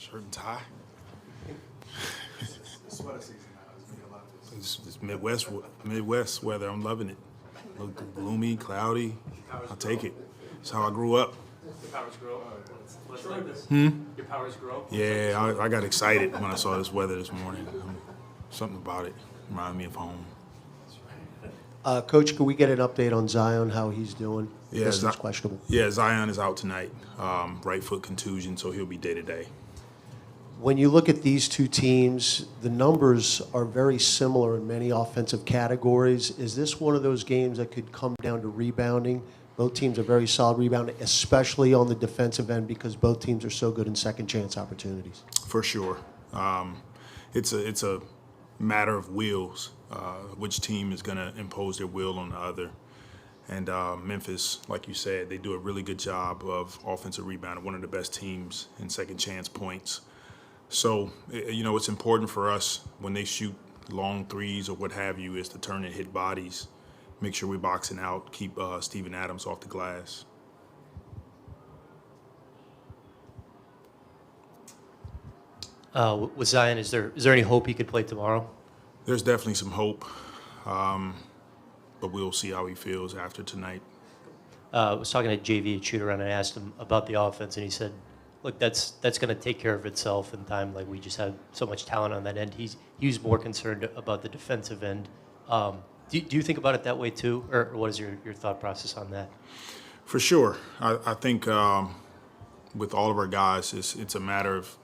Shirt and tie. It's sweater season now. There's gonna be a lot of this. It's Midwest weather. I'm loving it. Look gloomy, cloudy. I'll take it. It's how I grew up. Your powers grow. Let's like this. Your powers grow. Yeah, I got excited when I saw this weather this morning. Something about it reminded me of home. Coach, can we get an update on Zion, how he's doing? Yeah, This is questionable. Yeah, Zion is out tonight. Right foot contusion, so he'll be day-to-day. When you look at these two teams, the numbers are very similar in many offensive categories. Is this one of those games that could come down to rebounding? Both teams are very solid rebounding, especially on the defensive end because both teams are so good in second chance opportunities. For sure. It's a matter of wills. Which team is going to impose their will on the other. And Memphis, like you said, they do a really good job of offensive rebounding, one of the best teams in second chance points. So, it's important for us when they shoot long threes or what have you is to turn and hit bodies, make sure we're boxing out, keep Steven Adams off the glass. With Zion, is there any hope he could play tomorrow? There's definitely some hope, but we'll see how he feels after tonight. I was talking to JV at shoot-around and I asked him about the offense, and he said, look, that's going to take care of itself in time. Like, we just have so much talent on that end. He was more concerned about the defensive end. Do you think about it that way too, or what is your thought process on that? For sure. I think with all of our guys, it's a matter of,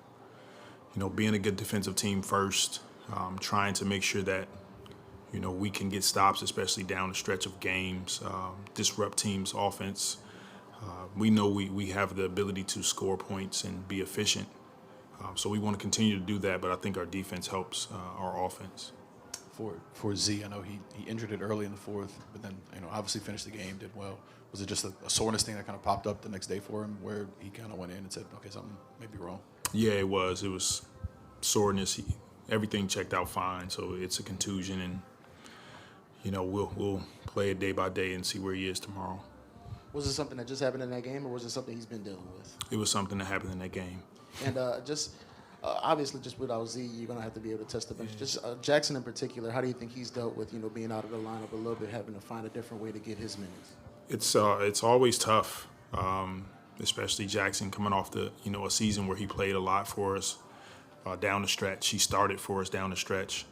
being a good defensive team first, trying to make sure that, we can get stops, especially down the stretch of games, disrupt teams' offense. We know we have the ability to score points and be efficient. So we want to continue to do that, but I think our defense helps our offense. For Z, I know he injured it early in the fourth, but then obviously finished the game, did well. Was it just a soreness thing that kind of popped up the next day for him, where he kind of went in and said, okay, something may be wrong? Yeah, it was. It was soreness. Everything checked out fine, so it's a contusion, and we'll play it day by day and see where he is tomorrow. Was it something that just happened in that game, or was it something he's been dealing with? It was something that happened in that game. And obviously, just without Z, you're going to have to be able to test the bench. Just Jaxson in particular, how do you think he's dealt with, being out of the lineup a little bit, having to find a different way to get his minutes? It's always tough, especially Jaxson coming off a season where he played a lot for us down the stretch. He started for us down the stretch.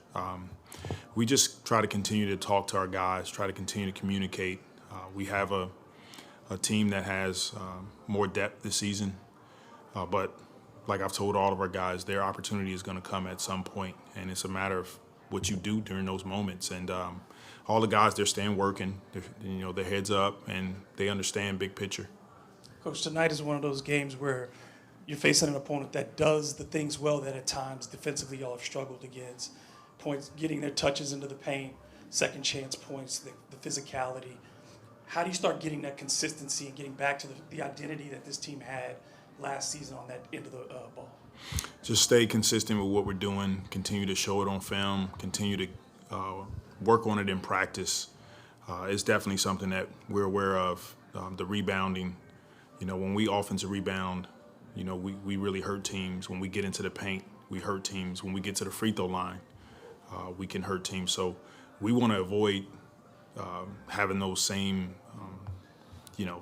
We just try to continue to talk to our guys, try to continue to communicate. We have a team that has more depth this season, but like I've told all of our guys, their opportunity is going to come at some point, and it's a matter of what you do during those moments. And all the guys, they're staying working, their heads up, and they understand big picture. Coach, tonight is one of those games where you're facing an opponent that does the things well that at times defensively y'all have struggled against. Points, getting their touches into the paint, second chance points, the physicality. How do you start getting that consistency and getting back to the identity that this team had last season on that end of the ball? Just stay consistent with what we're doing, continue to show it on film, continue to work on it in practice. It's definitely something that we're aware of, the rebounding. When we offensive rebound, we really hurt teams. When we get into the paint, we hurt teams. When we get to the free throw line, we can hurt teams. So we want to avoid having those same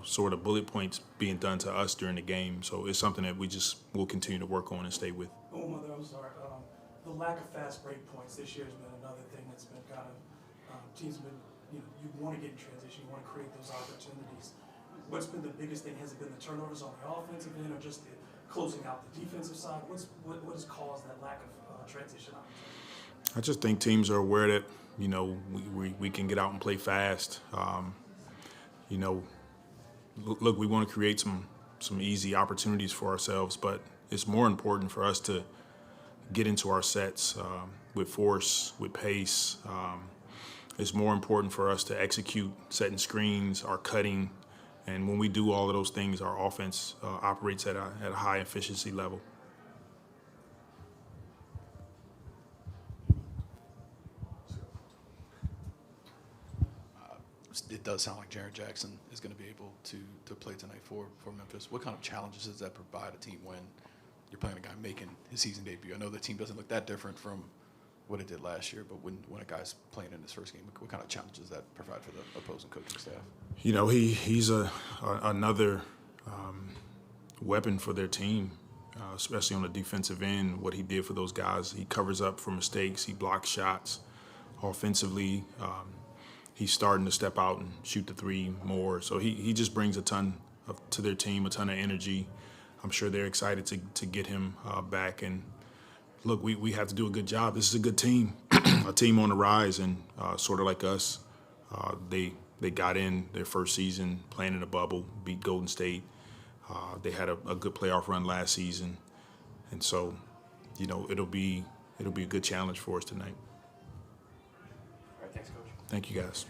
sort of bullet points being done to us during the game. So it's something that we'll continue to work on and stay with. Oh, Mother, I'm sorry. The lack of fast break points this year has been another thing that's been kind of, teams have been, you want to get in transition, you want to create those opportunities. What's been the biggest thing? Has it been the turnovers on the offensive end or just the closing out the defensive side? What has caused that lack of transition opportunity? I just think teams are aware that, we can get out and play fast. Look, we want to create some easy opportunities for ourselves, but it's more important for us to get into our sets with force, with pace. It's more important for us to execute setting screens, our cutting, and when we do all of those things, our offense operates at a high efficiency level. It does sound like Jaren Jaxson is going to be able to play tonight for Memphis. What kind of challenges does that provide a team when you're playing a guy making his season debut. I know the team doesn't look that different from what it did last year, but when a guy's playing in his first game, what kind of challenges does that provide for the opposing coaching staff? You know, he's another weapon for their team, especially on the defensive end. What he did for those guys, he covers up for mistakes, he blocks shots. Offensively, he's starting to step out and shoot the three more. So he just brings a ton to their team, a ton of energy. I'm sure they're excited to get him back. And look, we have to do a good job. This is a good team, a team on the rise, and sort of like us. They got in their first season playing in a bubble, beat Golden State. They had a good playoff run last season, and so, you know, it'll be a good challenge for us tonight. All right, thanks, Coach. Thank you, guys.